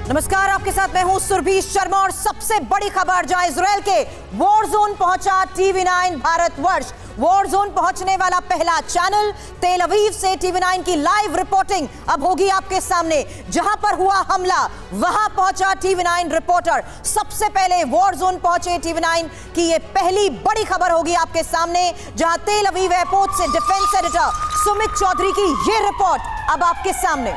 नमस्कार, आपके साथ मैं हूं सुरभि शर्मा और सबसे बड़ी खबर जहां इजराइल के वॉर जोन पहुंचा टीवी9 भारतवर्ष। वॉर जोन पहुंचने वाला पहला चैनल तेल अवीव से टीवी9 की लाइव रिपोर्टिंग अब होगी आपके सामने। जहां पर हुआ हमला वहां पहुंचा टीवी9 रिपोर्टर। सबसे पहले वॉर जोन पहुंचे टीवी9 की ये पहली बड़ी खबर होगी आपके सामने, जहां तेल अवीव एयरपोर्ट से डिफेंस एडिटर सुमित चौधरी की ये रिपोर्ट अब आपके सामने।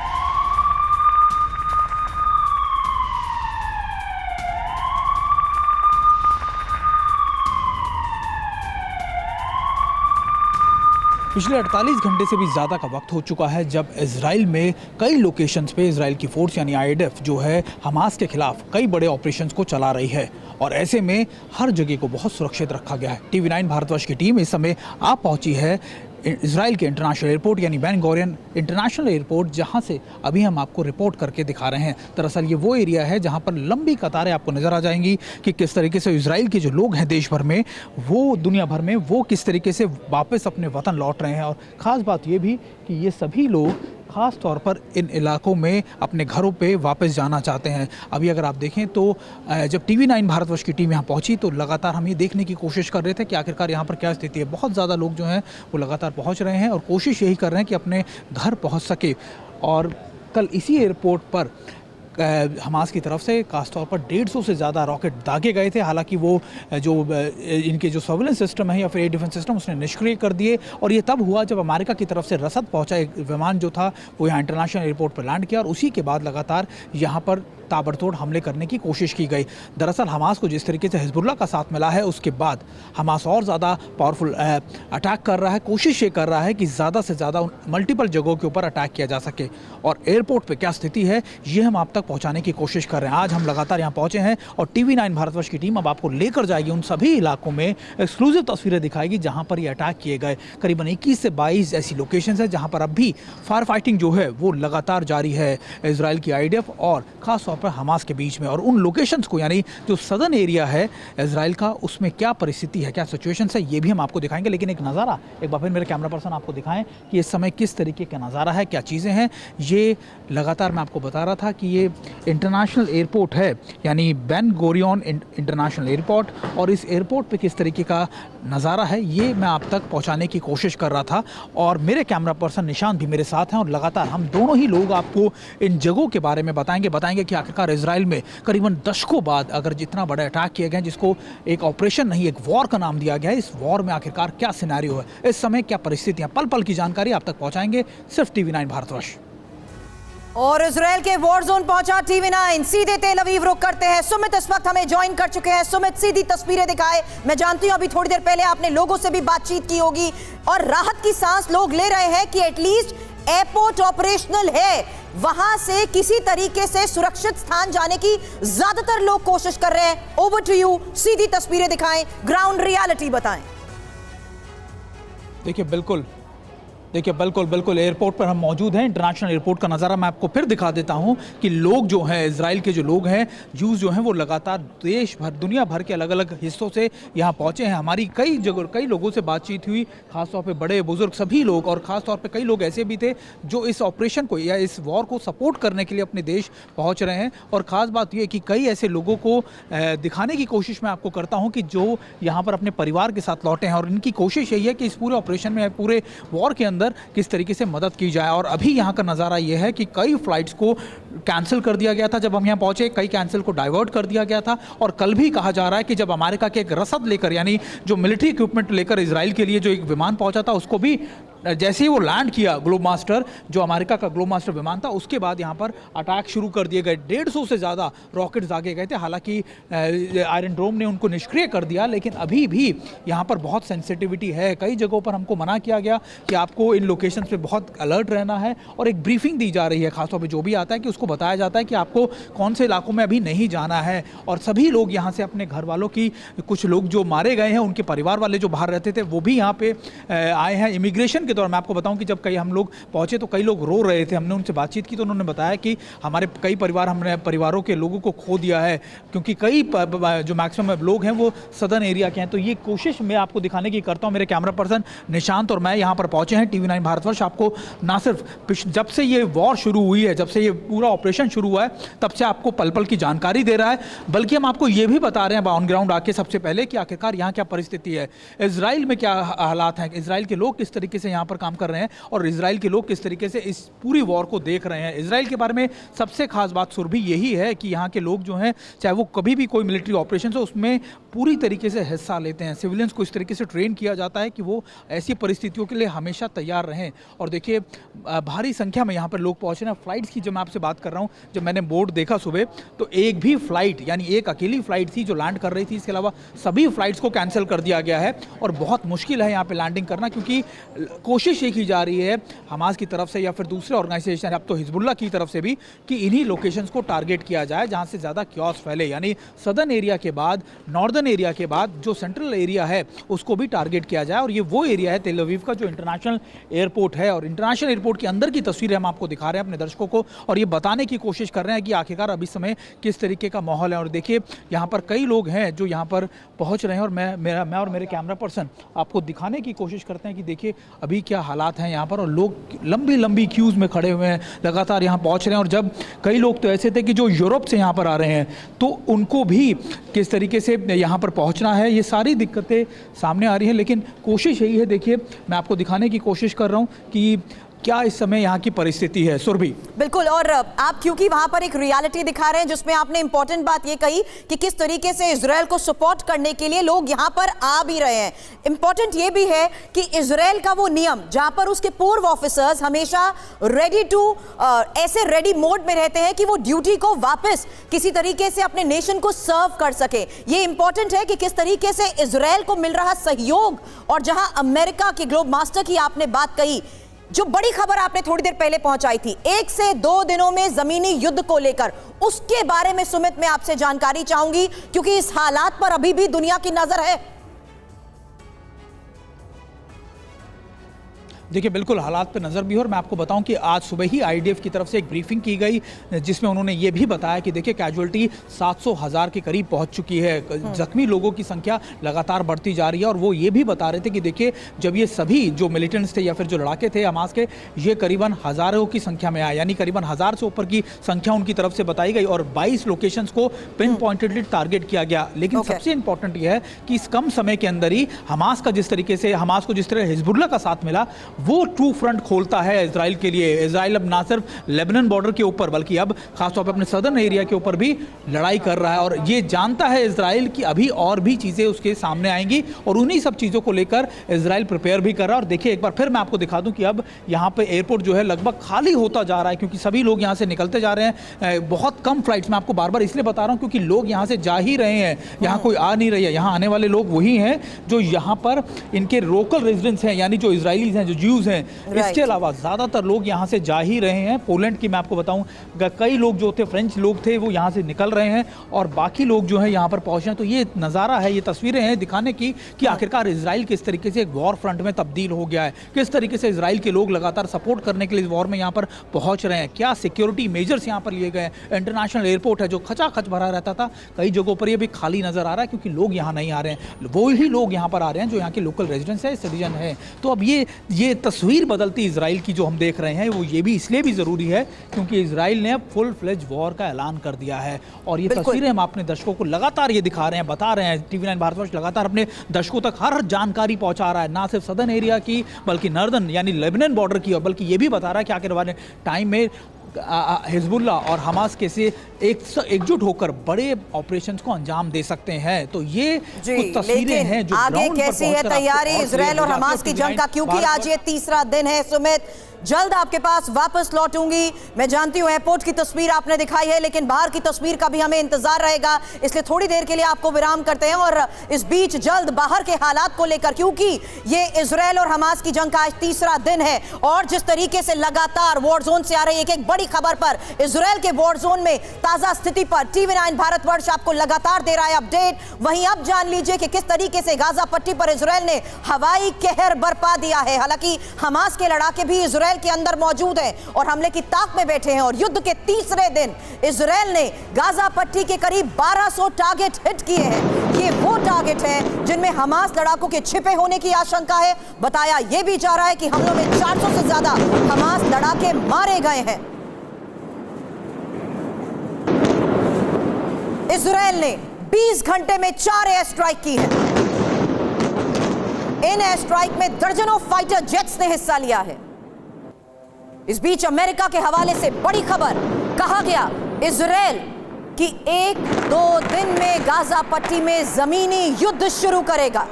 पिछले 48 घंटे से भी ज़्यादा का वक्त हो चुका है जब इजराइल में कई लोकेशंस पे इजराइल की फोर्स यानी आईडीएफ जो है हमास के खिलाफ कई बड़े ऑपरेशंस को चला रही है और ऐसे में हर जगह को बहुत सुरक्षित रखा गया है। टीवी9 भारतवर्ष की टीम इस समय आ पहुंची है इजराइल के इंटरनेशनल एयरपोर्ट यानी बेन गुरियन इंटरनेशनल एयरपोर्ट, जहां से अभी हम आपको रिपोर्ट करके दिखा रहे हैं। दरअसल ये वो एरिया है जहां पर लंबी कतारें आपको नज़र आ जाएंगी कि किस तरीके से इजराइल के जो लोग हैं देश भर में, वो दुनिया भर में, वो किस तरीके से वापस अपने वतन लौट रहे हैं। और ख़ास बात ये भी कि ये सभी लोग ख़ास तौर पर इन इलाकों में अपने घरों पे वापस जाना चाहते हैं। अभी अगर आप देखें तो जब टीवी9 भारतवर्ष की टीम यहाँ पहुँची तो लगातार हम ये देखने की कोशिश कर रहे थे कि आखिरकार यहाँ पर क्या स्थिति है। बहुत ज़्यादा लोग जो हैं वो लगातार पहुँच रहे हैं और कोशिश यही कर रहे हैं कि अपने घर पहुँच सके। और कल इसी एयरपोर्ट पर हमास की तरफ से खासतौर पर 150 से ज़्यादा रॉकेट दागे गए थे। हालांकि वो जो इनके जो सर्विलेंस सिस्टम है या फिर एयर डिफेंस सिस्टम उसने निष्क्रिय कर दिए और ये तब हुआ जब अमेरिका की तरफ से रसद पहुंचा। एक विमान जो था वो यहाँ इंटरनेशनल एयरपोर्ट पर लैंड किया और उसी के बाद लगातार यहाँ पर ताबड़तोड़ हमले करने की कोशिश की गई। दरअसल हमास को जिस तरीके से हिजबुल्लाह का साथ मिला है उसके बाद हमास और ज़्यादा पावरफुल अटैक कर रहा है। कोशिश ये कर रहा है कि ज़्यादा से ज़्यादा मल्टीपल जगहों के ऊपर अटैक किया जा सके और एयरपोर्ट पे क्या स्थिति है ये हम आप तक पहुंचाने की कोशिश कर रहे हैं। आज हम लगातार यहाँ पहुँचे हैं और टीवी9 भारतवर्ष की टीम अब आपको लेकर जाएगी उन सभी इलाकों में, एक्सक्लूसिव तस्वीरें दिखाएगी जहाँ पर ये अटैक किए गए। करीबन 21 से 22 ऐसी लोकेशन है जहाँ पर अब भी फायर फाइटिंग जो है वो लगातार जारी है इजराइल की आईडीएफ और ख़ास तौर पर हमास के बीच में। और उन लोकेशंस को यानी जो सदर्न एरिया है इजराइल का उसमें क्या परिस्थिति है, क्या सिचुएशन है, ये भी हम आपको दिखाएंगे। लेकिन एक नज़ारा एक बार फिर मेरे कैमरा पर्सन आपको दिखाएं कि इस समय किस तरीके का नज़ारा है, क्या चीज़ें हैं। ये लगातार मैं आपको बता रहा था कि ये इंटरनेशनल एयरपोर्ट है यानी बेन गुरियन इंटरनेशनल एयरपोर्ट और इस एयरपोर्ट पे किस तरीके का नज़ारा है ये मैं आप तक पहुंचाने की कोशिश कर रहा था। और मेरे कैमरा पर्सन निशांत भी मेरे साथ हैं और लगातार हम दोनों ही लोग आपको इन जगहों के बारे में बताएंगे कि आखिरकार इजराइल में करीबन दशकों बाद अगर जितना बड़ा अटैक किए गए जिसको एक ऑपरेशन नहीं एक वॉर का नाम दिया गया है, इस वॉर में आखिरकार क्या सिनेरियो है, इस समय क्या परिस्थितियां, पल पल की जानकारी आप तक पहुंचाएंगे सिर्फ टीवी9 भारतवर्ष। और इजराइल के वॉर जोन पहुंचा टीवी9, सीधे तेल अवीव रुक करते हैं। सुमित इस वक्त हमें ज्वाइन कर चुके हैं। सुमित, सीधी तस्वीरें दिखाए। मैं जानती हूं अभी थोड़ी देर पहले आपने लोगों से भी बातचीत की होगी और राहत की सांस लोग ले रहे हैं कि एटलीस्ट एयरपोर्ट ऑपरेशनल है, वहां से किसी तरीके से सुरक्षित स्थान जाने की ज्यादातर लोग कोशिश कर रहे हैं। ओवर टू यू, सीधी तस्वीरें दिखाएं, ग्राउंड रियलिटी बताएं। देखिए बिल्कुल एयरपोर्ट पर हम मौजूद हैं। इंटरनेशनल एयरपोर्ट का नज़ारा मैं आपको फिर दिखा देता हूं कि लोग जो हैं इजराइल के जो लोग हैं जूस जो हैं वो लगातार देश भर दुनिया भर के अलग अलग हिस्सों से यहाँ पहुँचे हैं। हमारी कई लोगों से बातचीत हुई, खासतौर पे बड़े बुजुर्ग सभी लोग और ख़ासतौर पे कई लोग ऐसे भी थे जो इस ऑपरेशन को या इस वॉर को सपोर्ट करने के लिए अपने देश पहुँच रहे हैं। और ख़ास बात यह कि कई ऐसे लोगों को दिखाने की कोशिश मैं आपको करता हूँ कि जो यहाँ पर अपने परिवार के साथ लौटे हैं और इनकी कोशिश यही है कि इस पूरे ऑपरेशन में पूरे वॉर के अंदर किस तरीके से मदद की जाए। और अभी यहाँ का नज़ारा ये है कि कई फ्लाइट्स को कैंसिल कर दिया गया था जब हम यहाँ पहुँचे, कई कैंसिल को डाइवर्ट कर दिया गया था। और कल भी कहा जा रहा है कि जब अमेरिका के एक रसद लेकर यानी जो मिलिट्री इक्विपमेंट लेकर इजराइल के लिए जो एक विमान पहुँचा था उसको भी जैसे ही वो लैंड किया ग्लोब मास्टर, जो अमेरिका का ग्लोब मास्टर विमान था, उसके बाद यहाँ पर अटैक शुरू कर दिए गए। 150 से ज़्यादा रॉकेट्स दागे गए थे। हालांकि आयरन डोम ने उनको निष्क्रिय कर दिया, लेकिन अभी भी यहाँ पर बहुत सेंसिटिविटी है। कई जगहों पर हमको मना किया गया कि आपको इन लोकेशन पे बहुत अलर्ट रहना है और एक ब्रीफिंग दी जा रही है। खासतौर पर जो भी आता है कि उसको बताया जाता है कि आपको कौन से इलाकों में अभी नहीं जाना है। और सभी लोग यहाँ से अपने घर वालों की, कुछ लोग जो मारे गए हैं उनके परिवार वाले जो बाहर रहते थे वो भी यहाँ पे आए हैं। इमिग्रेशन के दौरान मैं आपको बताऊं कि जब कई हम लोग पहुंचे तो कई लोग रो रहे थे। हमने उनसे बातचीत की तो उन्होंने बताया कि हमारे कई हमने परिवारों के लोगों को खो दिया है, क्योंकि कई जो मैक्सिमम लोग हैं वो सदर्न एरिया के हैं। तो ये कोशिश मैं आपको दिखाने की करता हूँ। मेरे कैमरा पर्सन निशांत और मैं यहाँ पर पहुंचे हैं TV9 भारतवर्ष। आपको ना सिर्फ जब से ये वॉर शुरू हुई है, जब से ये पूरा ऑपरेशन शुरू हुआ है, तब से आपको पल पल की जानकारी दे रहा है, बल्कि हम आपको ये भी बता रहे हैं ऑन ग्राउंड आके सबसे पहले कि आखिरकार यहाँ क्या परिस्थिति है, इजराइल में क्या हालात हैं, इजराइल के लोग किस तरीके से यहाँ पर काम कर रहे हैं और इजराइल के लोग किस तरीके से इस पूरी वॉर को देख रहे हैं। इजराइल के बारे में सबसे खास बात सुरभि यही है कि यहाँ के लोग जो हैं, चाहे वो कभी भी कोई मिलिट्री ऑपरेशन हो उसमें पूरी तरीके से हिस्सा लेते हैं। सिविलियंस को इस तरीके से ट्रेन किया जाता है कि वो ऐसी परिस्थितियों के लिए हमेशा तैयार रहें। और देखिए भारी संख्या में यहाँ पर लोग पहुँच रहे हैं। फ्लाइट्स की जब मैं आपसे बात कर रहा हूँ, जब मैंने बोर्ड देखा सुबह तो एक भी फ्लाइट, यानी एक अकेली फ्लाइट थी जो लैंड कर रही थी, इसके अलावा सभी फ्लाइट्स को कैंसिल कर दिया गया है। और बहुत मुश्किल है यहाँ पे लैंडिंग करना, क्योंकि कोशिश ये की जा रही है हमास की तरफ से या फिर दूसरे ऑर्गेनाइजेशन, अब तो हिजबुल्लाह की तरफ से भी, कि इन्हीं लोकेशंस को टारगेट किया जाए जहाँ से ज़्यादा क्योस फैले। यानी सदर्न एरिया के बाद, नॉर्दर्न एरिया के बाद जो सेंट्रल एरिया है उसको भी टारगेट किया जाए। और ये वो एरिया है तेल अवीव का जो इंटरनेशनल एयरपोर्ट है, और इंटरनेशनल एयरपोर्ट के अंदर की तस्वीरें हम आपको दिखा रहे हैं अपने दर्शकों को, और ये बताने की कोशिश कर रहे हैं कि आखिरकार अभी समय किस तरीके का माहौल है। और देखिए यहाँ पर कई लोग हैं जो यहाँ पर पहुँच रहे हैं, और मैं और मेरे कैमरा पर्सन आपको दिखाने की कोशिश करते हैं कि देखिए अभी क्या हालात हैं यहाँ पर। और लोग लंबी लंबी क्यूज़ में खड़े हुए हैं, लगातार यहाँ पहुँच रहे हैं। और जब कई लोग तो ऐसे थे कि जो यूरोप से यहाँ पर आ रहे हैं, तो उनको भी किस तरीके से यहाँ पर पहुँचना है, ये सारी दिक्कतें सामने आ रही हैं। लेकिन कोशिश यही है, देखिए मैं आपको दिखाने की कोशिश कर रहा हूँ कि क्या इस समय यहाँ की परिस्थिति है। सुरभि बिल्कुल, और आप क्योंकि वहां पर एक रियलिटी दिखा रहे हैं जिसमें आपने इंपॉर्टेंट बात ये कही कि किस तरीके से इजराइल को सपोर्ट करने के लिए लोग यहां पर आ भी रहे हैं। इंपॉर्टेंट ये भी है कि इजराइल का वो नियम जहां पर उसके पूर्व ऑफिसर्स हमेशा ऐसे रेडी मोड में रहते हैं कि वो ड्यूटी को वापस किसी तरीके से अपने नेशन को सर्व कर सके। ये इंपॉर्टेंट है कि किस तरीके से इजराइल को मिल रहा सहयोग, और जहां अमेरिका के ग्लोब मास्टर की आपने बात कही, जो बड़ी खबर आपने थोड़ी देर पहले पहुंचाई थी 1 से 2 दिनों में जमीनी युद्ध को लेकर, उसके बारे में सुमित मैं आपसे जानकारी चाहूंगी, क्योंकि इस हालात पर अभी भी दुनिया की नजर है। देखिए बिल्कुल हालात पे नज़र भी हो, और मैं आपको बताऊं कि आज सुबह ही IDF की तरफ से एक ब्रीफिंग की गई जिसमें उन्होंने ये भी बताया कि देखिए कैजुअल्टी 700,000 के करीब पहुंच चुकी है, जख्मी लोगों की संख्या लगातार बढ़ती जा रही है। और वो ये भी बता रहे थे कि देखिए जब ये सभी जो मिलिटेंट्स थे या फिर जो लड़ाके थे हमास के, ये करीबन हज़ारों की संख्या में आए, यानी करीबन 1000 से ऊपर की संख्या उनकी तरफ से बताई गई, और 22 लोकेशंस को पिन पॉइंटेडली टारगेट किया गया। लेकिन सबसे इंपॉर्टेंट यह है कि इस कम समय के अंदर ही हमास को जिस तरह हिजबुल्लाह का साथ मिला, वो ट्रू फ्रंट खोलता है इजराइल के लिए। इजराइल अब ना सिर्फ लेबनान बॉर्डर के ऊपर बल्कि अब खासतौर पर अपने सदर्न एरिया के ऊपर भी लड़ाई कर रहा है, और ये जानता है इजराइल कि अभी और भी चीज़ें उसके सामने आएंगी, और उन्हीं सब चीज़ों को लेकर इजराइल प्रिपेयर भी कर रहा है। और देखिए एक बार फिर मैं आपको दिखा दूं कि अब यहाँ पे एयरपोर्ट जो है लगभग खाली होता जा रहा है, क्योंकि सभी लोग यहाँ से निकलते जा रहे हैं। बहुत कम फ्लाइट्स, मैं आपको बार बार इसलिए बता रहा हूँ क्योंकि लोग यहाँ से जा ही रहे हैं, यहाँ कोई आ नहीं रही है। यहाँ आने वाले लोग वही हैं जो यहाँ पर इनके लोकल रेजिडेंट्स हैं, यानी जो इजराइलीज हैं, जो ज्यूज़ हैं। इसके अलावा ज़्यादातर लोग यहाँ से जा ही रहे हैं। पोलैंड की मैं आपको बताऊँ, कई लोग जो थे, फ्रेंच लोग थे, वो यहाँ से निकल रहे हैं, और बाकी लोग जो है यहाँ पर पहुँच रहे हैं। तो ये नज़ारा है, ये तस्वीरें हैं दिखाने की कि आखिरकार इजराइल किस तरीके से एक वॉर फ्रंट में तब्दील हो गया है, किस तरीके से इजराइल के लोग लगातार सपोर्ट करने के लिए इस वॉर में यहाँ पर पहुँच रहे हैं, क्या सिक्योरिटी मेजर्स यहाँ पर लिए गए हैं। इंटरनेशनल एयरपोर्ट है जो खचाखच भरा रहता था, कई जगहों पर ये भी खाली नज़र आ रहा है, क्योंकि लोग यहाँ नहीं आ रहे हैं। वो ही लोग यहाँ पर आ रहे हैं जो यहाँ के लोकल रेजिडेंट्स है, सिटीजन है। तो अब ये तस्वीर बदलती इजराइल की जो हम देख रहे हैं, वो ये भी इसलिए भी ज़रूरी है क्योंकि इजराइल ने अब फुल फ्लेज वॉर का ऐलान कर दिया है। और ये तस्वीरें हम अपने दर्शकों को लगातार ये दिखा रहे हैं, बता रहे हैं। TV9 भारतवर्ष लगातार अपने दर्शकों तक हर जानकारी पहुंचा रहा है, ना सिर्फ सदर्न एरिया की बल्कि नॉर्दर्न यानी लेबनान बॉर्डर की, और बल्कि ये भी बता रहा है कि आखिर वाले टाइम में हिजबुल्लाह और हमास कैसे एकजुट होकर बड़े ऑपरेशंस को अंजाम दे सकते हैं। तो ये कुछ तस्वीरें हैं जो आगे कैसी है तैयारी इजराइल और हमास की जंग का, क्योंकि आज ये तीसरा दिन है। सुमित, जल्द आपके पास वापस लौटूंगी। मैं जानती हूँ एयरपोर्ट की तस्वीर आपने दिखाई है, लेकिन बाहर की तस्वीर का भी हमें इंतजार रहेगा, इसलिए थोड़ी देर के लिए आपको विराम करते हैं। और इस बीच जल्द बाहर के हालात को लेकर, क्योंकि ये इजराइल और हमास की जंग का आज तीसरा दिन है, और जिस तरीके से लगातार वॉर जोन से आ रही एक बड़ी खबर पर, इजराइल के वॉर जोन में ताजा स्थिति पर TV9 भारतवर्ष आपको लगातार दे रहा है अपडेट। वहीं अब जान लीजिए कि किस तरीके से गाजा पट्टी पर इजराइल ने हवाई कहर बरपा दिया है। हालांकि हमास के लड़ाके भी इजराइल के अंदर मौजूद हैं और हमले की ताक में बैठे हैं। और युद्ध के तीसरे दिन इजराइल ने गाजा पट्टी के करीब 1200 टारगेट हिट किए हैं। ये वो टारगेट हैं जिनमें हमास लड़ाकों के छिपे होने की आशंका है। बताया यह भी जा रहा है कि हमलों में 400 से ज्यादा हमास लड़ाके मारे गए हैं। इजराइल ने 20 घंटे में 4 एयर स्ट्राइक की है। इन एयर स्ट्राइक में दर्जनों फाइटर जेट्स ने हिस्सा लिया है। इस बीच अमेरिका के हवाले से बड़ी खबर, कहा गया इजराइल कि 1-2 दिन में गाजा पट्टी में जमीनी युद्ध शुरू करेगा।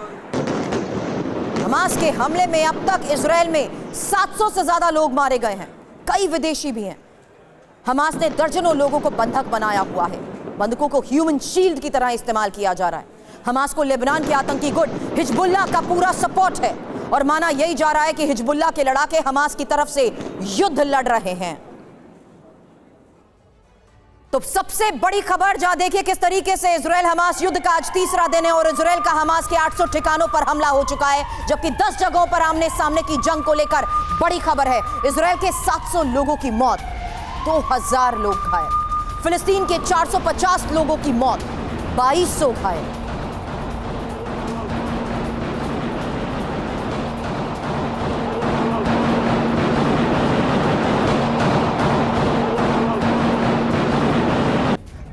हमास के हमले में अब तक इजराइल में 700 से ज्यादा लोग मारे गए हैं, कई विदेशी भी हैं। हमास ने दर्जनों लोगों को बंधक बनाया हुआ है। बंधकों को ह्यूमन शील्ड की तरह इस्तेमाल किया जा रहा है। हमास को लेबनान के आतंकी गुट हिजबुल्लाह का पूरा सपोर्ट है और माना यही जा रहा है कि हिजबुल्लाह के लड़ाके हमास की तरफ से युद्ध लड़ रहे हैं। तो सबसे बड़ी खबर, जहां देखिए किस तरीके से इजराइल हमास युद्ध का आज तीसरा दिन है और इजराइल का हमास के 800 ठिकानों पर हमला हो चुका है, जबकि 10 जगहों पर आमने सामने की जंग को लेकर बड़ी खबर है। इजराइल के 700 लोगों की मौत, 2000 लोग घायल। फिलिस्तीन के 450 लोगों की मौत, 2200 घायल।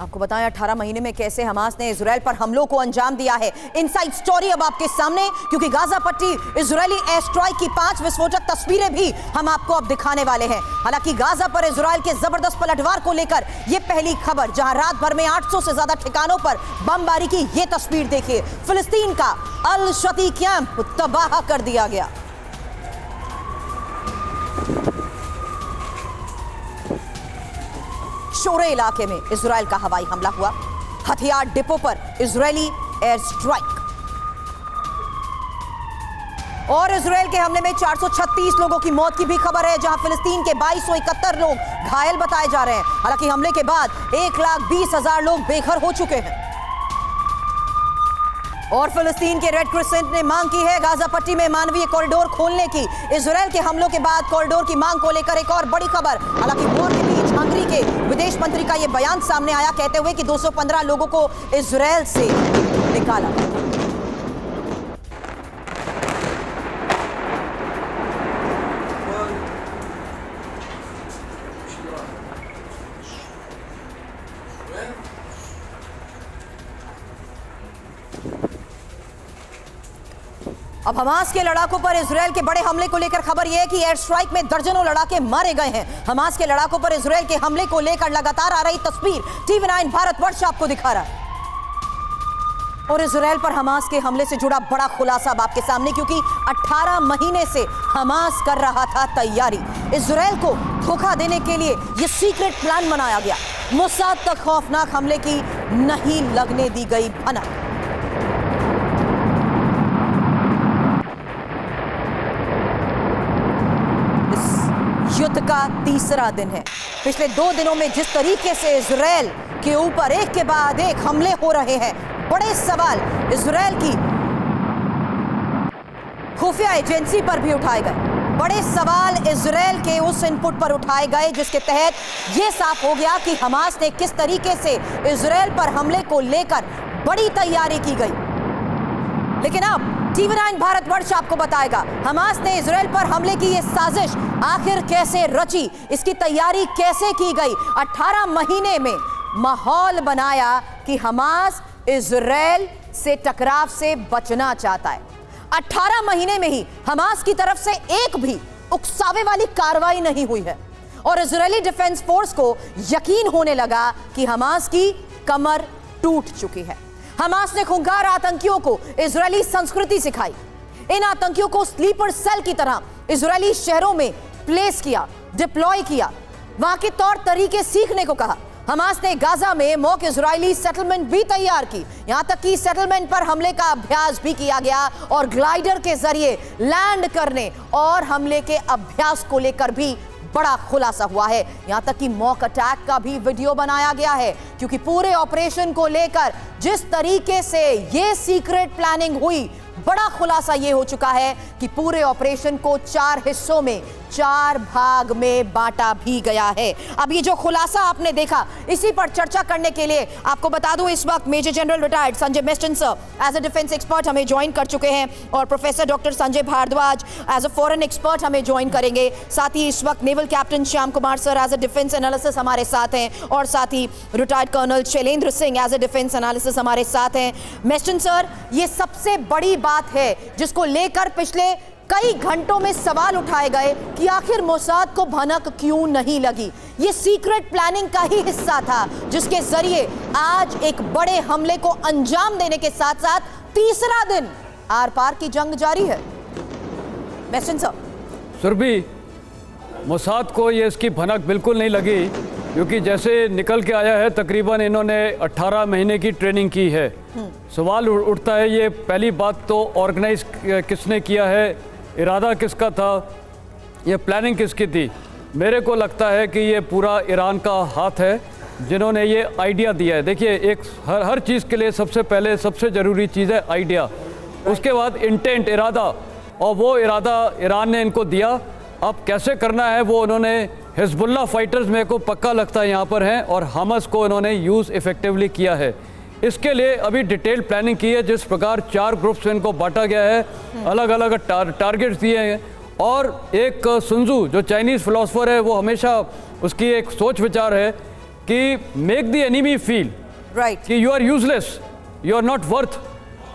आपको बताएं 18 महीने में कैसे हमास ने इजराइल पर हमलों को अंजाम दिया है। इनसाइड स्टोरी अब आपके सामने, क्योंकि गाजा पट्टी इजरायली एयर स्ट्राइक की 5 विस्फोटक तस्वीरें भी हम आपको अब दिखाने वाले हैं। हालांकि गाजा पर इजराइल के जबरदस्त पलटवार को लेकर यह पहली खबर, जहां रात भर में 800 से ज्यादा ठिकानों पर बमबारी की यह तस्वीर देखिए। फिलिस्तीन का अल शती कैंप तबाह कर दिया गया। शोरे इलाके में इजराइल का हवाई हमला हुआ। हथियार डिपो पर इजरायली एयर स्ट्राइक। और इजराइल के हमले में 436 लोगों की मौत की भी खबर है, जहां फिलिस्तीन के 2271 लोग घायल बताए जा रहे हैं। हालांकि हमले के बाद 1,20,000 लोग बेघर हो चुके हैं। और फिलिस्तीन के रेड क्रिसेंट ने मांग की है गाजा पट्टी में मानवीय कॉरिडोर खोलने की। इजराइल के हमलों के बाद कॉरिडोर की मांग को लेकर एक और बड़ी खबर। हालांकि वॉर के बीच हंगरी के विदेश मंत्री का यह बयान सामने आया, कहते हुए कि 215 लोगों को इजराइल से निकाला। अब हमास के लड़ाकों पर इजराइल के बड़े हमले को लेकर खबर यह है कि एयर स्ट्राइक में दर्जनों लड़ाके मारे गए हैं। हमास के लड़ाकों पर इजराइल के हमले को लेकर लगातार आ रही तस्वीर TV9 भारतवर्ष आपको दिखा रहा है। और इजराइल पर हमास के हमले से जुड़ा बड़ा खुलासा अब आपके सामने, क्योंकि 18 महीने से हमास कर रहा था तैयारी। इजराइल को धोखा देने के लिए यह सीक्रेट प्लान बनाया गया। मोसाद तक खौफनाक हमले की नहीं लगने दी गई भनक। युद्ध का तीसरा दिन है। पिछले 2 दिनों में जिस तरीके से इजराइल के ऊपर एक के बाद एक हमले हो रहे हैं, बड़े सवाल इजराइल की खुफिया एजेंसी पर भी उठाए गए। बड़े सवाल इजराइल के उस इनपुट पर उठाए गए जिसके तहत यह साफ हो गया कि हमास ने किस तरीके से इजराइल पर हमले को लेकर बड़ी तैयारी की गई। लेकिन अब TV9 भारतवर्ष आपको बताएगा हमास ने इजराइल पर हमले की यह साजिश आखिर कैसे रची, इसकी तैयारी कैसे की गई। 18 महीने में माहौल बनाया कि हमास इजराइल से टकराव से बचना चाहता है। 18 महीने में ही हमास की तरफ से एक भी उकसावे वाली कार्रवाई नहीं हुई है और इजरायली डिफेंस फोर्स को यकीन होने लगा कि हमास की कमर टूट चुकी है। हमास ने खूंखार आतंकियों को इजरायली संस्कृति सिखाई। इन आतंकियों को स्लीपर सेल की तरह इजरायली शहरों में प्लेस किया, डिप्लॉय किया, वहां के तौर तरीके सीखने को कहा। हमास ने गाजा में मॉक इजरायली सेटलमेंट भी तैयार की। यहां तक कि सेटलमेंट पर हमले का अभ्यास भी किया गया और ग्लाइडर के जरिए लैंड करने और हमले के अभ्यास को लेकर भी बड़ा खुलासा हुआ है। यहां तक कि मॉक अटैक का भी वीडियो बनाया गया है, क्योंकि पूरे ऑपरेशन को लेकर जिस तरीके से ये सीक्रेट प्लानिंग हुई, बड़ा खुलासा ये हो चुका है कि पूरे ऑपरेशन को 4 हिस्सों में 4 भाग में बांटा भी गया है। अब ये जो खुलासा आपने देखा, इसी पर चर्चा करने के लिए आपको बता दूं, इस वक्त major general retired Sanjay Meston sir as a defence expert हमें ज्वाइन कर चुके हैं और professor doctor Sanjay Bhardwaj as a foreign expert हमें ज्वाइन करेंगे। साथ ही इस वक्त naval captain Shyam Kumar sir as a defence analysis हमारे साथ हैं और साथ ही retired colonel Shailendra Singh as a defence analysis हमारे साथ हैं। मेस्टन सर, ये सबसे बड़ी बात है जिसको लेकर पिछले कई घंटों में सवाल उठाए गए कि आखिर मोसाद को भनक क्यों नहीं लगी। ये सीक्रेट प्लानिंग का ही हिस्सा था जिसके जरिए आज एक बड़े हमले को अंजाम देने के साथ साथ तीसरा दिन आर पार की जंग जारी है। मेस्टन सर, सुरभि, मोसाद को ये इसकी भनक बिल्कुल नहीं लगी, क्योंकि जैसे निकल के आया है तकरीबन इन्होंने 18 महीने की ट्रेनिंग की है। सवाल उठता है, ये पहली बात तो ऑर्गेनाइज किसने किया है, इरादा किसका था, ये प्लानिंग किसकी थी। मेरे को लगता है कि ये पूरा ईरान का हाथ है जिन्होंने ये आइडिया दिया है। देखिए, एक हर चीज़ के लिए सबसे पहले सबसे ज़रूरी चीज़ है आइडिया, उसके बाद इंटेंट, इरादा, और वो इरादा ईरान ने इनको दिया। अब कैसे करना है वो उन्होंने, हिजबुल्लाह फाइटर्स मेरे को पक्का लगता है यहाँ पर हैं और हमास को उन्होंने यूज़ इफ़ेक्टिवली किया है। इसके लिए अभी डिटेल प्लानिंग की है, जिस प्रकार 4 ग्रुप्स में इनको बांटा गया है, अलग अलग टारगेट्स दिए हैं। और एक सुनजू जो चाइनीज़ फिलोसफर है, वो हमेशा उसकी एक सोच विचार है कि मेक द एनिमी फील कि you are useless, you are not worth.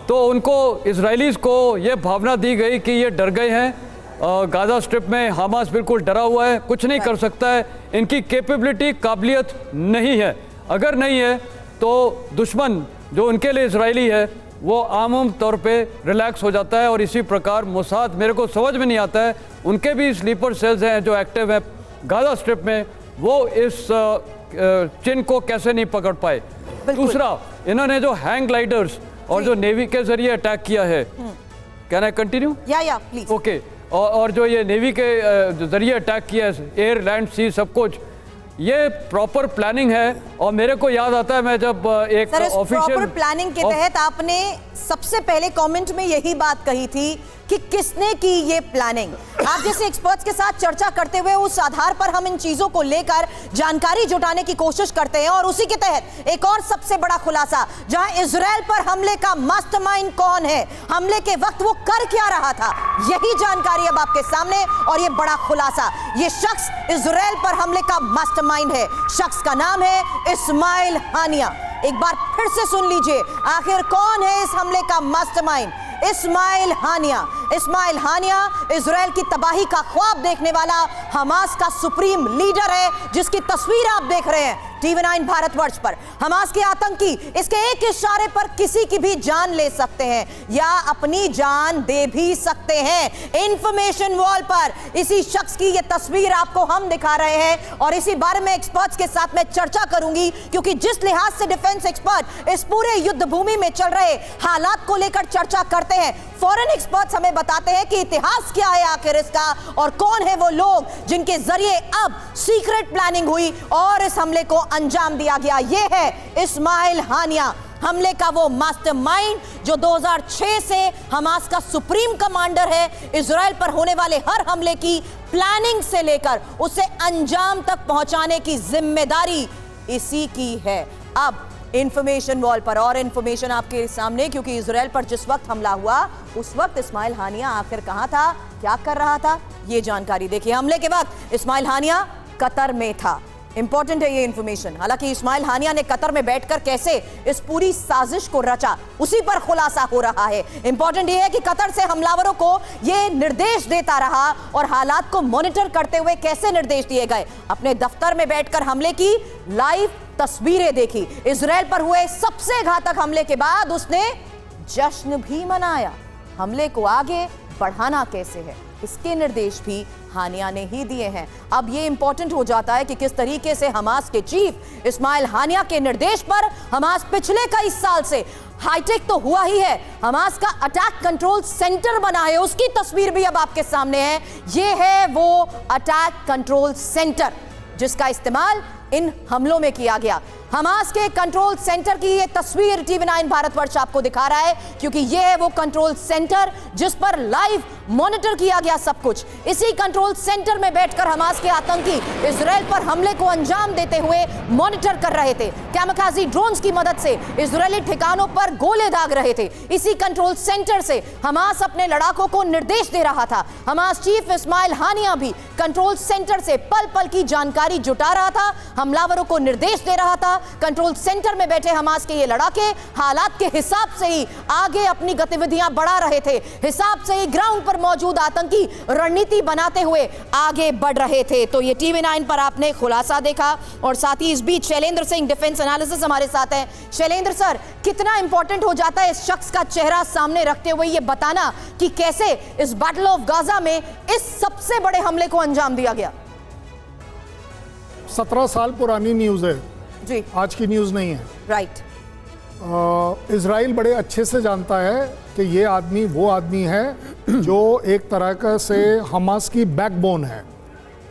तो उनको, इजरायलीज़ को ये भावना दी गई कि ये डर गए हैं, गाज़ा स्ट्रिप में हमास बिल्कुल डरा हुआ है, कुछ नहीं कर सकता है, इनकी कैपेबिलिटी, काबिलियत नहीं है। अगर नहीं है तो दुश्मन जो उनके लिए इजरायली है वो आम तौर पे रिलैक्स हो जाता है। और इसी प्रकार मोसाद, मेरे को समझ में नहीं आता है, उनके भी स्लीपर सेल्स हैं जो एक्टिव हैं गाज़ा स्ट्रिप में, वो इस चिन को कैसे नहीं पकड़ पाए। दूसरा, इन्होंने जो हैंग ग्लाइडर्स और जो नेवी के जरिए अटैक किया है, कैन आई कंटिन्यू? या प्लीज। ओके, और जो ये नेवी के जरिए अटैक किया है, एयर लैंड सी सब कुछ, ये प्रॉपर प्लानिंग है। और मेरे को याद आता है, मैं जब एक ऑफिशियल प्रॉपर प्लानिंग के तहत आपने सबसे पहले कमेंट में यही बात कही थी कि किसने की ये प्लानिंग। आप जैसे एक्सपर्ट्स के साथ चर्चा करते हुए उस आधार पर हम इन चीजों को लेकर जानकारी जुटाने की कोशिश करते हैं और उसी के तहत एक और सबसे बड़ा खुलासा, जहां इजराइल पर हमले का मास्टरमाइंड कौन है, हमले के वक्त वो कर क्या रहा था, यही जानकारी अब आपके सामने। और ये बड़ा खुलासा, ये शख्स इजराइल पर हमले का मास्टरमाइंड है। शख्स का नाम है इस्माइल हानिया। एक बार फिर से सुन लीजिए, आखिर कौन है इस हमले का मास्टरमाइंड? इस्माइल हानिया। इस्माइल हानिया इजराइल की तबाही का ख्वाब देखने वाला हमास का सुप्रीम लीडर है, जिसकी तस्वीर आप देख रहे हैं TV9 भारतवर्ष पर। हमास के आतंकी इसके एक इशारे पर किसी की भी जान ले सकते हैं या अपनी जान दे भी सकते हैं। इंफॉर्मेशन वॉल पर इसी शख्स की यह तस्वीर आपको हम दिखा रहे हैं और इसी बारे में एक्सपर्ट्स के साथ मैं चर्चा करूंगी, क्योंकि जिस लिहाज से डिफेंस एक्सपर्ट इस पूरे युद्ध भूमि में चल रहे हालात को लेकर चर्चा करते हैं, फॉरेन एक्सपर्ट्स हमें बताते हैं कि इतिहास क्या है आखिर इसका और कौन है वो लोग जिनके जरिए अब सीक्रेट प्लानिंग हुई और इस हमले को अंजाम दिया गया। ये है इस्माइल हानिया, हमले का वो मास्टरमाइंड जो 2006 से हमास का सुप्रीम कमांडर है। इजराइल पर होने वाले हर हमले की प्लानिंग से लेकर उसे अंजाम तक पहुंचाने की जिम्मेदारी इसी की है। अब इंफॉर्मेशन वॉल पर और इंफॉर्मेशन आपके सामने, क्योंकि इजराइल पर जिस वक्त हमला हुआ उस वक्त इस्माइल हानिया आखिर कहां था, क्या कर रहा था, ये जानकारी देखिए। हमले के वक्त इस्माइल हानिया कतर में था। इंपॉर्टेंट है ये इंफॉर्मेशन। हालांकि इस्माइल हानिया ने कतर में बैठकर कैसे इस पूरी साजिश को रचा, उसी पर खुलासा हो रहा है। इंपॉर्टेंट ये है कि कतर से हमलावरों को ये निर्देश देता रहा और हालात को मॉनिटर करते हुए कैसे निर्देश दिए गए। अपने दफ्तर में बैठकर हमले की लाइव तस्वीरें देखी। इजराइल पर हुए सबसे घातक हमले के बाद उसने जश्न भी मनाया। हमले को आगे बढ़ाना कैसे है, इसके निर्देश भी हानिया ने ही दिए हैं। अब ये इंपॉर्टेंट हो जाता है कि किस तरीके से हमास के चीफ इस्माइल हानिया के निर्देश पर हमास पिछले कई साल से हाईटेक तो हुआ ही है, हमास का अटैक कंट्रोल सेंटर बना है। उसकी तस्वीर भी अब आपके सामने है। ये है वो अटैक कंट्रोल सेंटर जिसका इस्तेमाल इन हमलों में किया गया। हमास के कंट्रोल सेंटर की ये तस्वीर टीवी 9 भारतवर्ष आपको दिखा रहा है, क्योंकि ये है वो कंट्रोल सेंटर जिस पर लाइव मॉनिटर किया गया सब कुछ। इसी कंट्रोल सेंटर में बैठकर हमास के आतंकी इजराइल पर हमले को अंजाम देते हुए मॉनिटर कर रहे थे। कैमकाजी ड्रोन्स की मदद से इजरायली ठिकानों पर गोले दाग रहे थे। इसी कंट्रोल सेंटर से हमास अपने लड़ाकों को निर्देश दे रहा था। हमास चीफ इस्माइल हानिया भी कंट्रोल सेंटर से पल पल की जानकारी जुटा रहा था, हमलावरों को निर्देश दे रहा था। कंट्रोल सेंटर में बैठे हमास के ये लड़ाके हालात के हिसाब से ही आगे अपनी गतिविधियां बढ़ा रहे थे, हिसाब से ही ग्राउंड पर मौजूद आतंकी रणनीति बनाते हुए आगे बढ़ रहे थे। तो ये टीवी 9 पर आपने खुलासा देखा और साथ ही इस बीच शैलेंद्र सिंह डिफेंस एनालिसिस हमारे साथ हैं। शैलेंद्र सर, कितना इंपॉर्टेंट हो जाता है इस शख्स का चेहरा सामने रखते हुए ये बताना कि कैसे इस बैटल ऑफ गाजा में इस सबसे बड़े हमले को अंजाम दिया गया? 17 साल पुरानी न्यूज़ है जी, आज की न्यूज़ नहीं है। राइट। इज़राइल बड़े अच्छे से जानता है कि ये आदमी वो आदमी है जो एक तरह का से हमास की बैकबोन है,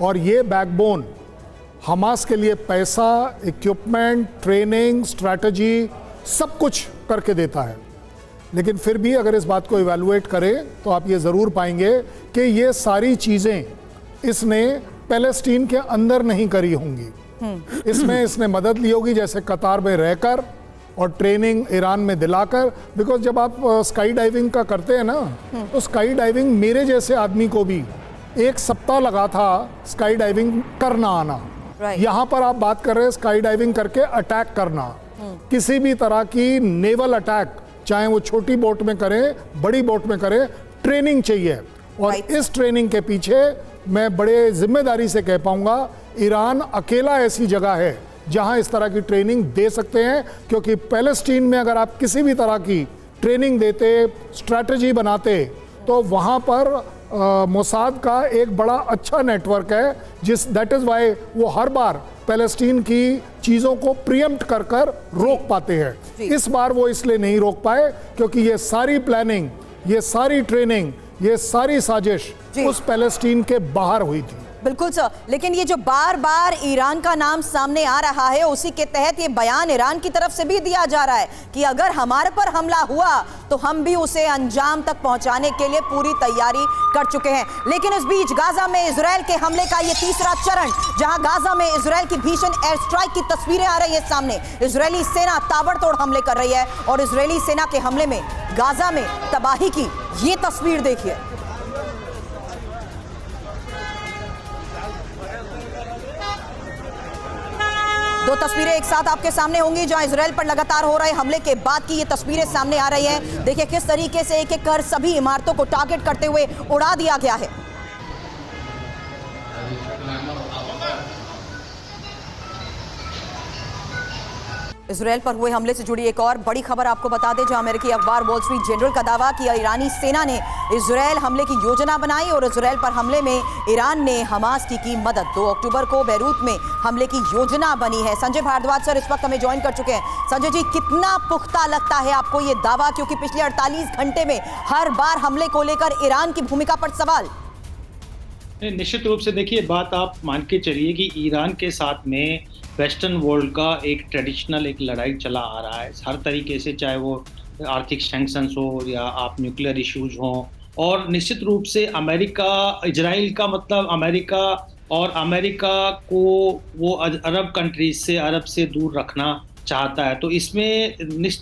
और ये बैकबोन हमास के लिए पैसा, इक्विपमेंट, ट्रेनिंग, स्ट्रैटेजी सब कुछ करके देता है। लेकिन फिर भी अगर इस बात को इवैल्यूएट करें तो आप ये ज़रूर पाएंगे कि ये सारी चीज़ें इसने पैलेस्टीन के अंदर नहीं करी होंगी। इसमें इसने मदद ली होगी, जैसे कतार में रहकर और ट्रेनिंग ईरान में दिलाकर। बिकॉज जब आप स्काई डाइविंग का करते हैं ना, तो स्काई डाइविंग मेरे जैसे आदमी को भी 1 सप्ताह लगा था स्काई डाइविंग करना आना। यहाँ पर आप बात कर रहे हैं स्काई डाइविंग करके अटैक करना, किसी भी तरह की नेवल अटैक, चाहे वो छोटी बोट में करें, बड़ी बोट में करें, ट्रेनिंग चाहिए। और इस ट्रेनिंग के पीछे मैं बड़े जिम्मेदारी से कह पाऊंगा, ईरान अकेला ऐसी जगह है जहां इस तरह की ट्रेनिंग दे सकते हैं। क्योंकि पैलेस्टीन में अगर आप किसी भी तरह की ट्रेनिंग देते, स्ट्रैटेजी बनाते, तो वहां पर मोसाद का एक बड़ा अच्छा नेटवर्क है, दैट इज़ वाई वो हर बार पैलेस्टीन की चीज़ों को प्रीएम्प्ट कर कर रोक पाते हैं। इस बार वो इसलिए नहीं रोक पाए क्योंकि ये सारी प्लानिंग, ये सारी ट्रेनिंग, ये सारी साजिश उस पैलेस्टीन के बाहर हुई थी। बिल्कुल सर, लेकिन ये जो बार बार ईरान का नाम सामने आ रहा है, उसी के तहत ये बयान ईरान की तरफ से भी दिया जा रहा है कि अगर हमारे पर हमला हुआ तो हम भी उसे अंजाम तक पहुंचाने के लिए पूरी तैयारी कर चुके हैं। लेकिन इस बीच गाजा में इजरायल के हमले का ये तीसरा चरण, जहां गाजा में इजरायल की भीषण एयर स्ट्राइक की तस्वीरें आ रही है सामने। इजरायली सेना ताबड़तोड़ हमले कर रही है और इजरायली सेना के हमले में गाजा में तबाही की ये तस्वीर देखिए। दो तस्वीरें एक साथ आपके सामने होंगी, जहां इजरायल पर लगातार हो रहे हमले के बाद की ये तस्वीरें सामने आ रही हैं। देखिए किस तरीके से एक एक कर सभी इमारतों को टारगेट करते हुए उड़ा दिया गया है। इजरायल पर हुए हमले से जुड़ी एक और बड़ी खबर आपको बता दें, जहां अमेरिकी अखबार वॉल स्ट्रीट जर्नल का दावा कि ईरानी सेना ने इजरायल हमले की योजना बनाई और इजरायल पर हमले में ईरान ने हमास की मदद। 2 अक्टूबर को बैरूत में हमले की योजना बनी है। संजय भारद्वाज सर इस वक्त हमें ज्वाइन कर चुके हैं। संजय जी, कितना पुख्ता लगता है आपको ये दावा, क्योंकि पिछले 48 घंटे में हर बार हमले को लेकर ईरान की भूमिका पर सवाल? निश्चित रूप से देखिए, बात आप मान के चलिए कि ईरान के साथ में वेस्टर्न वर्ल्ड का एक ट्रेडिशनल एक लड़ाई चला आ रहा है हर तरीके से, चाहे वो आर्थिक सैंक्शंस हो या आप न्यूक्लियर इश्यूज हों। और निश्चित रूप से अमेरिका, इजराइल का मतलब अमेरिका, और अमेरिका को वो अरब कंट्रीज से, अरब से दूर रखना चाहता है। तो इसमें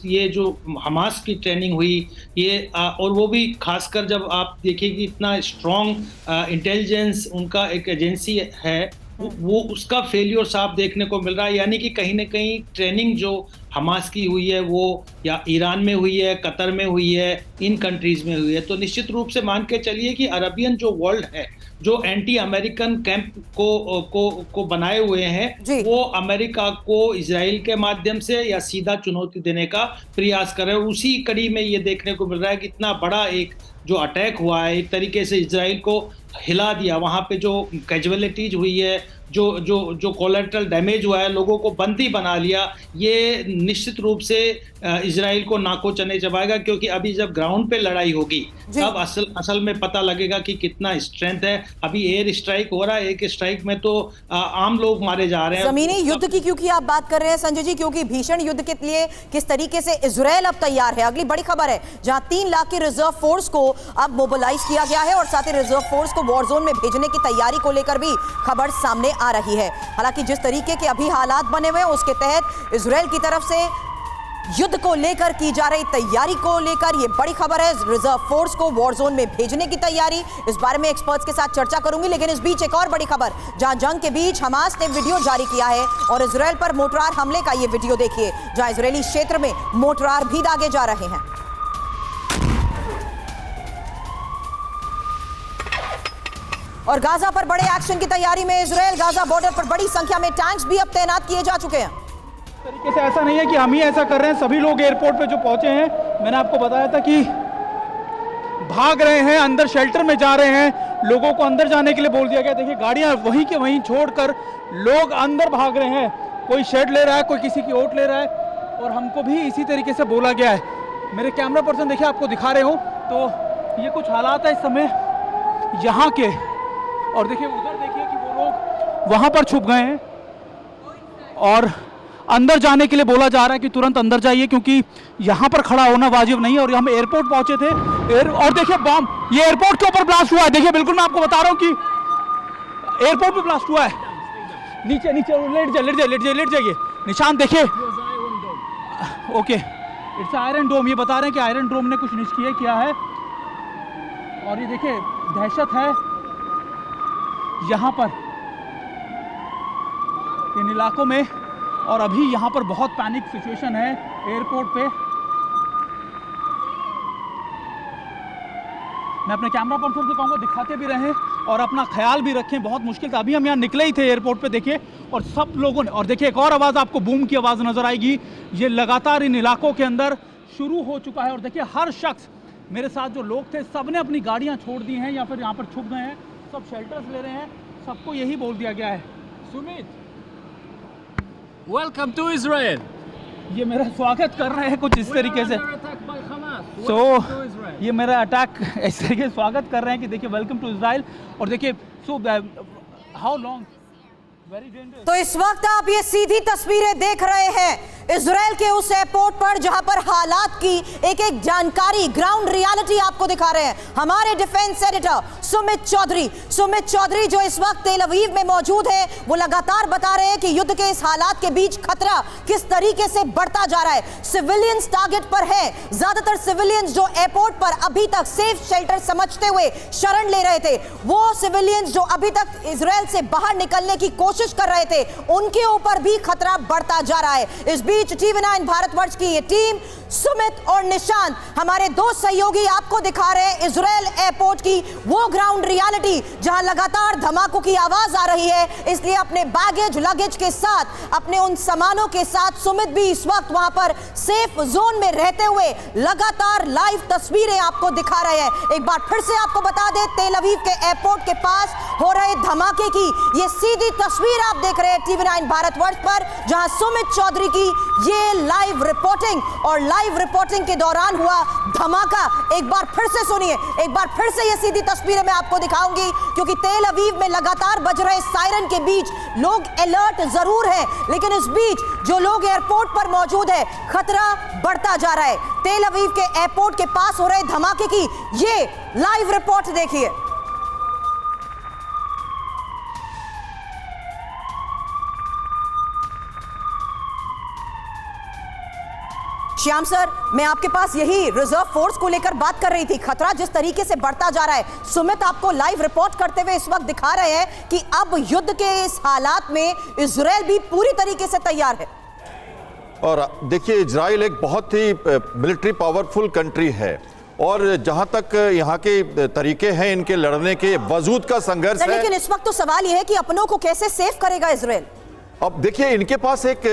ये जो हमास की ट्रेनिंग हुई, ये और वो भी खासकर जब आप देखिए कि इतना स्ट्रॉन्ग इंटेलिजेंस उनका एक एजेंसी है, वो उसका फेलियर साफ देखने को मिल रहा है। यानी कि कहीं ना कहीं ट्रेनिंग जो हमास की हुई है वो या ईरान में हुई है, कतर में हुई है, इन कंट्रीज़ में हुई है। तो निश्चित रूप से मान के चलिए कि अरबियन जो वर्ल्ड है जो एंटी अमेरिकन कैंप को बनाए हुए जी। हैं, वो अमेरिका को इजराइल के माध्यम से या सीधा चुनौती देने का प्रयास कर रहे हैं। उसी कड़ी में ये देखने को मिल रहा है कि इतना बड़ा एक जो अटैक हुआ है, एक तरीके से इजराइल को हिला दिया। वहां पे जो कैजुअलिटीज हुई है, जो कोलेटरल डैमेज हुआ है, लोगों को बंदी बना लिया, ये निश्चित रूप से इजराइल को नाको चने चबाएगा, क्योंकि अभी जब ग्राउंड पे लड़ाई होगी तब असल में पता लगेगा कि कितना स्ट्रेंथ है। अभी एयर स्ट्राइक हो रहा है, एक स्ट्राइक में तो आम लोग मारे जा रहे हैं। जमीनी युद्ध की क्योंकि आप बात कर रहे हैं संजय जी, क्योंकि भीषण युद्ध के लिए किस तरीके से इजराइल अब तैयार है। अगली बड़ी खबर है जहां 3 लाख की रिजर्व फोर्स को अब मोबिलाइज किया गया है और साथ ही रिजर्व फोर्स को वॉर जोन में भेजने की तैयारी को लेकर भी खबर सामने आ रही है। हालांकि जिस तरीके के अभी हालात बने हुए हैं उसके तहत इजराइल की तरफ से युद्ध को लेकर की जा रही तैयारी को लेकर ये बड़ी खबर है। रिजर्व फोर्स को वॉर जोन में भेजने की तैयारी, इस बारे में एक्सपर्ट्स के साथ चर्चा करूंगी। लेकिन इस बीच एक और बड़ी खबर, जहां जंग के बीच हमास ने वीडियो जारी किया है और इजराइल पर मोर्टार हमले का ये वीडियो देखिए, जहां इजरायली क्षेत्र में मोर्टार भी दागे जा रहे हैं। और गाजा पर बड़े एक्शन की तैयारी में इजराइल, गाजा बॉर्डर पर बड़ी संख्या में टैंक्स भी अब तैनात किए जा चुके हैं। तरीके से ऐसा नहीं है कि हम ही ऐसा कर रहे हैं, सभी लोग एयरपोर्ट पे जो पहुंचे हैं, मैंने आपको बताया था कि भाग रहे हैं, अंदर शेल्टर में जा रहे हैं, लोगों को अंदर जाने के लिए बोल दिया गया। देखिए गाड़ियां वहीं के वहीं छोड़कर लोग अंदर भाग रहे हैं, कोई शेड ले रहा है, कोई किसी की ओट ले रहा है, और हमको भी इसी तरीके से बोला गया है। मेरे कैमरा पर्सन देखिए, आपको दिखा रहे हो तो ये कुछ हालात है इस समय यहाँ के, और देखिए उधर देखिए कि वो लोग वहाँ पर छुप गए हैं और अंदर जाने के लिए बोला जा रहा है कि तुरंत अंदर जाइए, क्योंकि यहाँ पर खड़ा होना वाजिब नहीं है। और हम एयरपोर्ट पहुंचे थे और देखिए बम, ये एयरपोर्ट के ऊपर ब्लास्ट हुआ है। देखिए बिल्कुल मैं आपको बता रहा हूँ कि एयरपोर्ट पे ब्लास्ट हुआ है। नीचे नीचे लेट जाइए, निशान देखिए। ओके, इट्स आयरन डोम, ये बता रहे हैं कि आयरन डोम ने कुछ निष्क्रिय किया है। और ये देखिए दहशत है यहाँ पर इन इलाकों में, और अभी यहाँ पर बहुत पैनिक सिचुएशन है एयरपोर्ट पे। मैं अपने कैमरा पर्सन से कहूँगा दिखाते भी रहें और अपना ख्याल भी रखें, बहुत मुश्किल था। अभी हम यहाँ निकले ही थे एयरपोर्ट पे, देखिए, और सब लोगों ने, और देखिए एक और आवाज़ आपको बूम की आवाज़ नजर आएगी, ये लगातार इन इलाकों के अंदर शुरू हो चुका है। और देखिए हर शख्स, मेरे साथ जो लोग थे सब ने अपनी गाड़ियाँ छोड़ दी हैं या फिर यहाँ पर छुप गए हैं, सब शेल्टर्स ले रहे हैं, सबको यही बोल दिया गया है। Sumit, Welcome to Israel. ये मेरा स्वागत कर रहे हैं कुछ इस तरीके से। तो ये मेरा अटैक इस तरीके से स्वागत कर रहे हैं कि देखिए वेलकम टू इजराइल। और देखिए so how long, very dangerous. तो इस वक्त आप ये सीधी तस्वीरें देख रहे हैं इजराइल के उस एयरपोर्ट पर, जहां पर हालात की एक एक जानकारी, ग्राउंड रियलिटी आपको दिखा रहे हैं हमारे डिफेंस एडिटर सुमित चौधरी जो इस वक्त तेल अवीव में मौजूद है। वो लगातार बता रहे हैं कि युद्ध के इस हालात के बीच खतरा किस तरीके से बढ़ता जा रहा है। सिविलियंस टारगेट पर है, ज्यादातर सिविलियंस जो एयरपोर्ट पर अभी तक सेफ शेल्टर समझते हुए शरण ले रहे थे, वो सिविलियंस जो अभी तक इजराइल से बाहर निकलने की कोशिश कर रहे थे, उनके ऊपर भी खतरा बढ़ता जा रहा है। इस बीच TV9 भारतवर्ष की ये टीम, सुमित और निशांत, हमारे दो सहयोगी, आपको दिखा रहे हैं इजराइल एयरपोर्ट की वो ग्राउंड रियलिटी जहां लगातार धमाकों की आवाज आ रही है। इसलिए अपने बैगेज लगेज के साथ, अपने उन सामानों के साथ सुमित भी इस वक्त वहां पर सेफ जोन में रहते हुए लगातार लाइव तस्वीरें आपको दिखा रहे हैं। एक बार फिर से आपको बता दें, तेल अवीव के एयरपोर्ट के पास हो रहे धमाके की ये सीधी तस्वीर आप देख रहे हैं TV9 भारतवर्ष पर, जहां सुमित चौधरी की ये लाइव रिपोर्टिंग, और लाइव रिपोर्टिंग के दौरान हुआ धमाका एक बार फिर से सुनिए, एक बार फिर से ये सीधी तस्वीरें मैं आपको दिखाऊंगी, क्योंकि तेल अवीव में लगातार बज रहे सायरन के बीच लोग अलर्ट जरूर हैं, लेकिन इस बीच जो लोग एयरपोर्ट पर मौजूद है, खतरा बढ़ता जा रहा है। तेल अवीव के एयरपोर्ट के पास हो रहे धमाके की ये लाइव रिपोर्ट देखिए। श्याम सर, मैं आपके पास यही रिजर्व फोर्स को लेकर बात कर रही थी। खतरा जिस तरीके से बढ़ता जा रहा है, सुमित आपको लाइव रिपोर्ट करते हुए इस वक्त दिखा रहे हैं कि अब युद्ध के इस हालात में इजराइल भी पूरी तरीके से तैयार है। और देखिए, इजराइल एक बहुत ही मिलिट्री पावरफुल कंट्री है और जहां तक यहाँ के तरीके हैं इनके लड़ने के, वजूद का संघर्ष है। लेकिन इस वक्त तो सवाल यह है कि अपनों को कैसे सेव करेगा इजराइल? अब देखिए, इनके पास एक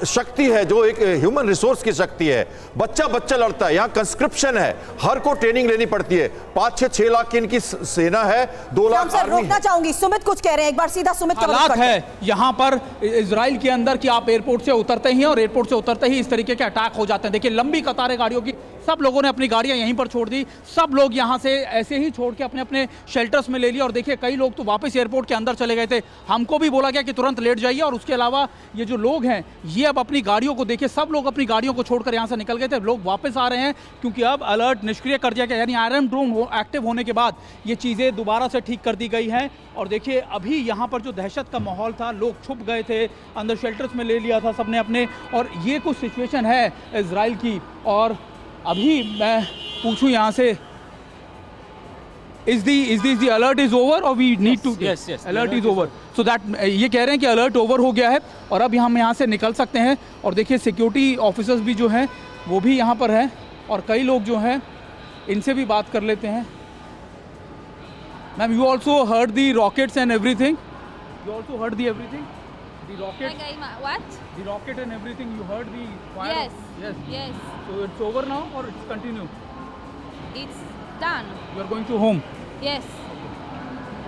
शक्ति है जो एक ह्यूमन रिसोर्स की शक्ति है। बच्चा बच्चा लड़ता है, यहाँ कंस्क्रिप्शन है, हर को ट्रेनिंग लेनी पड़ती है। 5-6 लाख की इनकी सेना है, 2 लाख सर आर्मी रोकना है। चाहूंगी, सुमित कुछ कह रहे हैं, एक बार सीधा सुमित का हालात है यहाँ पर इजराइल के अंदर कि आप एयरपोर्ट से उतरते ही हैं और एयरपोर्ट से उतरते ही इस तरीके के अटैक हो जाते हैं। देखिए लंबी कतारें गाड़ियों की, सब लोगों ने अपनी गाड़ियां यहीं पर छोड़ दी, सब लोग यहाँ से ऐसे ही छोड़ के अपने अपने शेल्टर्स में ले लिया। और देखिए कई लोग तो वापस एयरपोर्ट के अंदर चले गए थे, हमको भी बोला गया कि तुरंत लेट जाइए। और उसके अलावा ये जो लोग हैं ये अब अपनी गाड़ियों को देखिए, सब लोग अपनी गाड़ियों को छोड़कर यहाँ से निकल गए थे। लोग वापस आ रहे हैं क्योंकि अब अलर्ट निष्क्रिय कर दिया गया, यानी आयरन ड्रोन एक्टिव होने के बाद ये चीज़ें दोबारा से ठीक कर दी गई हैं। और देखिए अभी यहाँ पर जो दहशत का माहौल था, लोग छुप गए थे, अंदर शेल्टर्स में ले लिया था सबने अपने, और ये कुछ सिचुएशन है इजराइल की। और अभी मैं पूछूं यहाँ से, is the alert is over or we need to yes, alert is over, so that ये कह रहे हैं कि अलर्ट ओवर हो गया है और अब हम यहाँ से निकल सकते हैं। और देखिए सिक्योरिटी ऑफिसर्स भी जो हैं वो भी यहाँ पर हैं और कई लोग जो हैं इनसे भी बात कर लेते हैं। Ma'am, you also heard the rockets and everything, you also heard the everything, the rocket, What? The rocket and everything, you heard the fire? Yes. Yes. So it's over now or it's continue? It's done. You are going to home? Yes.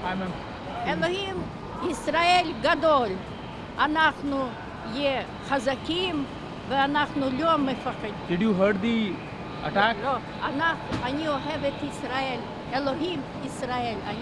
Hi ma'am. אלוהים, ישראל גדול. אנחנו נהיה חזקים ואנחנו לא מפחדים. Did you heard the attack? לא, אני אוהבת ישראל. אלוהים ישראל. אני